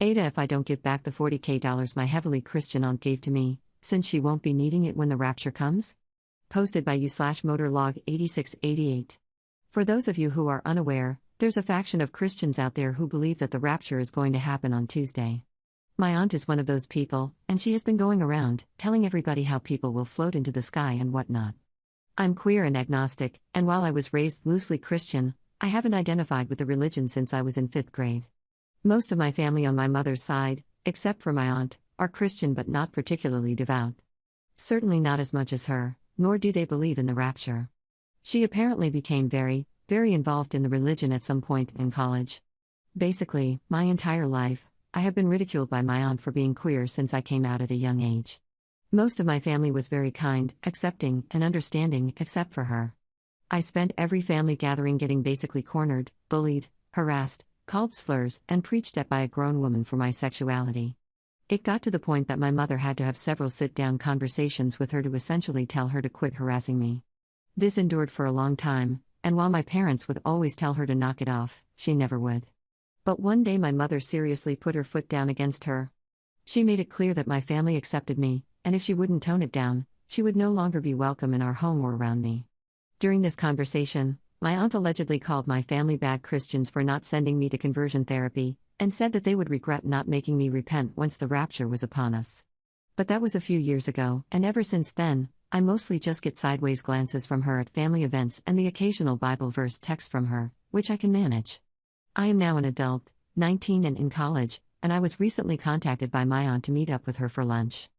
AITAH if I don't give back the $40K my heavily Christian aunt gave to me, since she won't be needing it when the rapture comes? Posted by u/motorlog 8688. For those of you who are unaware, there's a faction of Christians out there who believe that the rapture is going to happen on Tuesday. My aunt is one of those people, and she has been going around, telling everybody how people will float into the sky and whatnot. I'm queer and agnostic, and while I was raised loosely Christian, I haven't identified with the religion since I was in 5th grade. Most of my family on my mother's side, except for my aunt, are Christian but not particularly devout. Certainly not as much as her, nor do they believe in the rapture. She apparently became very involved in the religion at some point in college. Basically, my entire life, I have been ridiculed by my aunt for being queer since I came out at a young age. Most of my family was very kind, accepting, and understanding, except for her. I spent every family gathering getting basically cornered, bullied, harassed, called slurs, and preached at by a grown woman for my sexuality. It got to the point that my mother had to have several sit-down conversations with her to essentially tell her to quit harassing me. This endured for a long time, and while my parents would always tell her to knock it off, she never would. But one day my mother seriously put her foot down against her. She made it clear that my family accepted me, and if she wouldn't tone it down, she would no longer be welcome in our home or around me. During this conversation, my aunt allegedly called my family bad Christians for not sending me to conversion therapy, and said that they would regret not making me repent once the rapture was upon us. But that was a few years ago, and ever since then, I mostly just get sideways glances from her at family events and the occasional Bible verse text from her, which I can manage. I am now an adult, 19 and in college, and I was recently contacted by my aunt to meet up with her for lunch.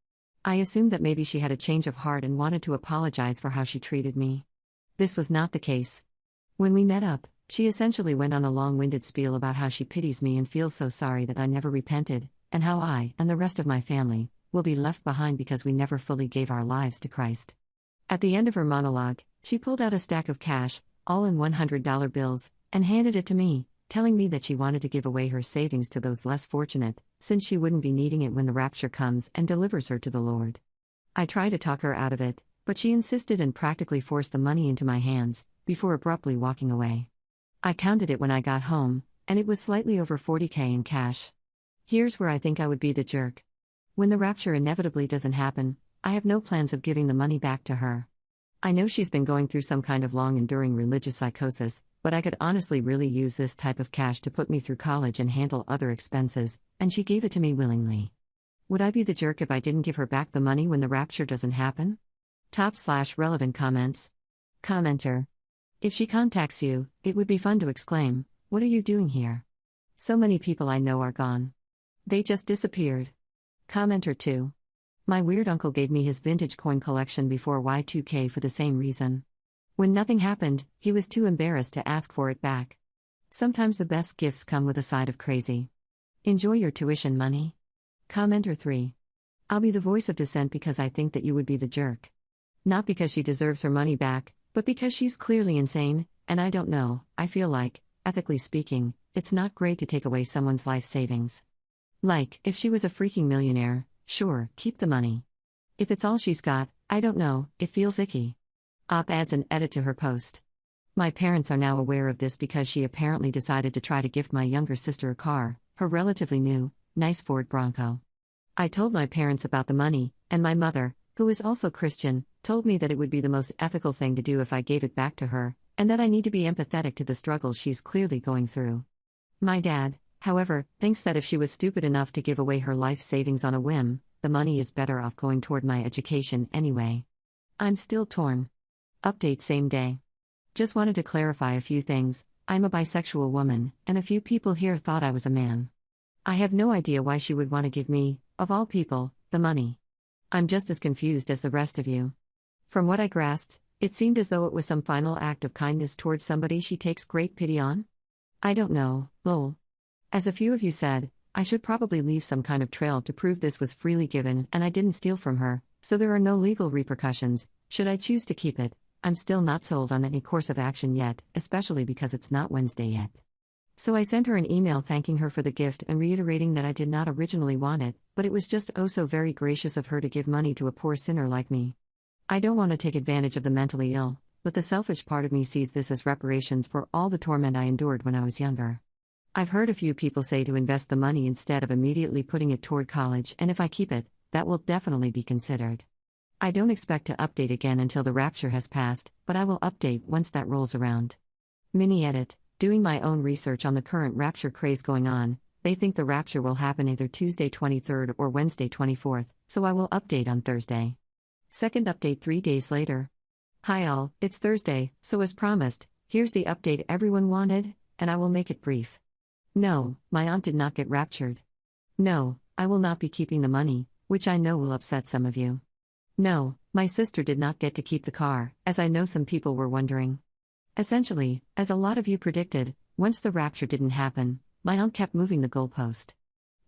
I assumed that maybe she had a change of heart and wanted to apologize for how she treated me. This was not the case. When we met up, she essentially went on a long-winded spiel about how she pities me and feels so sorry that I never repented, and how I, and the rest of my family, will be left behind because we never fully gave our lives to Christ. At the end of her monologue, she pulled out a stack of cash, all in $100 bills, and handed it to me, telling me that she wanted to give away her savings to those less fortunate, since she wouldn't be needing it when the rapture comes and delivers her to the Lord. I tried to talk her out of it, but she insisted and practically forced the money into my hands, before abruptly walking away. I counted it when I got home, and it was slightly over $40K in cash. Here's where I think I would be the jerk. When the rapture inevitably doesn't happen, I have no plans of giving the money back to her. I know she's been going through some kind of long-enduring religious psychosis, but I could honestly really use this type of cash to put me through college and handle other expenses, and she gave it to me willingly. Would I be the jerk if I didn't give her back the money when the rapture doesn't happen? /relevant comments. Commenter. If she contacts you, it would be fun to exclaim, "What are you doing here?" So many people I know are gone. They just disappeared. Commenter 2. My weird uncle gave me his vintage coin collection before Y2K for the same reason. When nothing happened, he was too embarrassed to ask for it back. Sometimes the best gifts come with a side of crazy. Enjoy your tuition money. Commenter 3. I'll be the voice of dissent because I think that you would be the jerk. Not because she deserves her money back, but because she's clearly insane, and I don't know, I feel like, ethically speaking, it's not great to take away someone's life savings. Like, if she was a freaking millionaire, sure, keep the money. If it's all she's got, I don't know, it feels icky. Adds an edit to her post. My parents are now aware of this because she apparently decided to try to gift my younger sister a car, her relatively new, nice Ford Bronco. I told my parents about the money, and my mother, who is also Christian, told me that it would be the most ethical thing to do if I gave it back to her, and that I need to be empathetic to the struggles she's clearly going through. My dad, however, thinks that if she was stupid enough to give away her life savings on a whim, the money is better off going toward my education anyway. I'm still torn. Update same day. Just wanted to clarify a few things. I'm a bisexual woman, and a few people here thought I was a man. I have no idea why she would want to give me, of all people, the money. I'm just as confused as the rest of you. From what I grasped, it seemed as though it was some final act of kindness towards somebody she takes great pity on? I don't know, lol. As a few of you said, I should probably leave some kind of trail to prove this was freely given and I didn't steal from her, so there are no legal repercussions, should I choose to keep it. I'm still not sold on any course of action yet, especially because it's not Wednesday yet. So I sent her an email thanking her for the gift and reiterating that I did not originally want it, but it was just oh so very gracious of her to give money to a poor sinner like me. I don't want to take advantage of the mentally ill, but the selfish part of me sees this as reparations for all the torment I endured when I was younger. I've heard a few people say to invest the money instead of immediately putting it toward college, and if I keep it, that will definitely be considered. I don't expect to update again until the rapture has passed, but I will update once that rolls around. Mini edit: doing my own research on the current rapture craze going on, they think the rapture will happen either Tuesday 23rd or Wednesday 24th, so I will update on Thursday. Second update 3 days later. Hi all, it's Thursday, so as promised, here's the update everyone wanted, and I will make it brief. No, my aunt did not get raptured. No, I will not be keeping the money, which I know will upset some of you. No, my sister did not get to keep the car, as I know some people were wondering. Essentially, as a lot of you predicted, once the rapture didn't happen, my aunt kept moving the goalpost.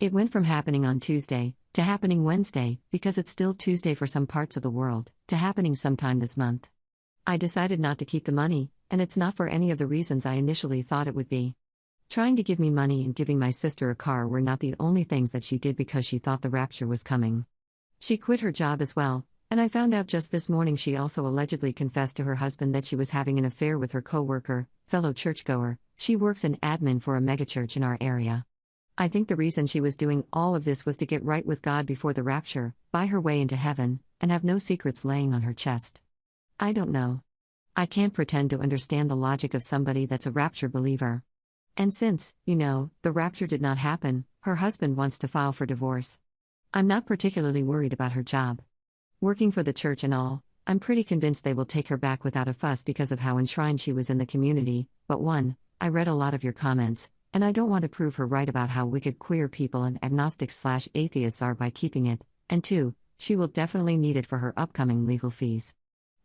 It went from happening on Tuesday, to happening Wednesday, because it's still Tuesday for some parts of the world, to happening sometime this month. I decided not to keep the money, and it's not for any of the reasons I initially thought it would be. Trying to give me money and giving my sister a car were not the only things that she did because she thought the rapture was coming. She quit her job as well, and I found out just this morning she also allegedly confessed to her husband that she was having an affair with her co-worker, fellow churchgoer. She works in admin for a megachurch in our area. I think the reason she was doing all of this was to get right with God before the rapture, buy her way into heaven, and have no secrets laying on her chest. I don't know. I can't pretend to understand the logic of somebody that's a rapture believer. And since, the rapture did not happen, her husband wants to file for divorce. I'm not particularly worried about her job. Working for the church and all, I'm pretty convinced they will take her back without a fuss because of how enshrined she was in the community. But 1, I read a lot of your comments, and I don't want to prove her right about how wicked queer people and agnostics/atheists are by keeping it, and 2, she will definitely need it for her upcoming legal fees.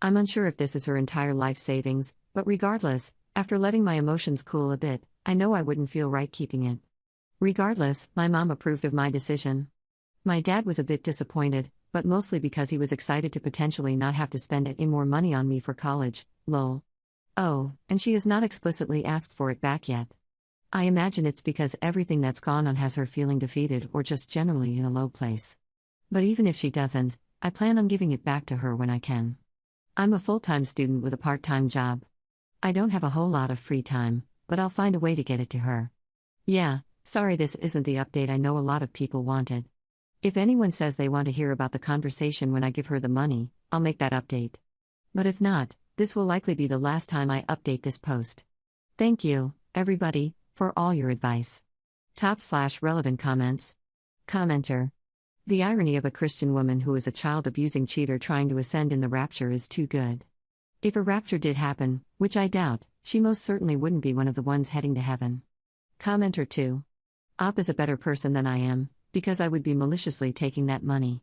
I'm unsure if this is her entire life savings, but regardless, after letting my emotions cool a bit, I know I wouldn't feel right keeping it. Regardless, my mom approved of my decision. My dad was a bit disappointed, but mostly because he was excited to potentially not have to spend any more money on me for college, lol. Oh, and she has not explicitly asked for it back yet. I imagine it's because everything that's gone on has her feeling defeated or just generally in a low place. But even if she doesn't, I plan on giving it back to her when I can. I'm a full-time student with a part-time job. I don't have a whole lot of free time, but I'll find a way to get it to her. Yeah, sorry this isn't the update I know a lot of people wanted. If anyone says they want to hear about the conversation when I give her the money, I'll make that update. But if not, this will likely be the last time I update this post. Thank you, everybody, for all your advice. Top/relevant comments. Commenter. The irony of a Christian woman who is a child-abusing cheater trying to ascend in the rapture is too good. If a rapture did happen, which I doubt, she most certainly wouldn't be one of the ones heading to heaven. Commenter 2. Op is a better person than I am, because I would be maliciously taking that money.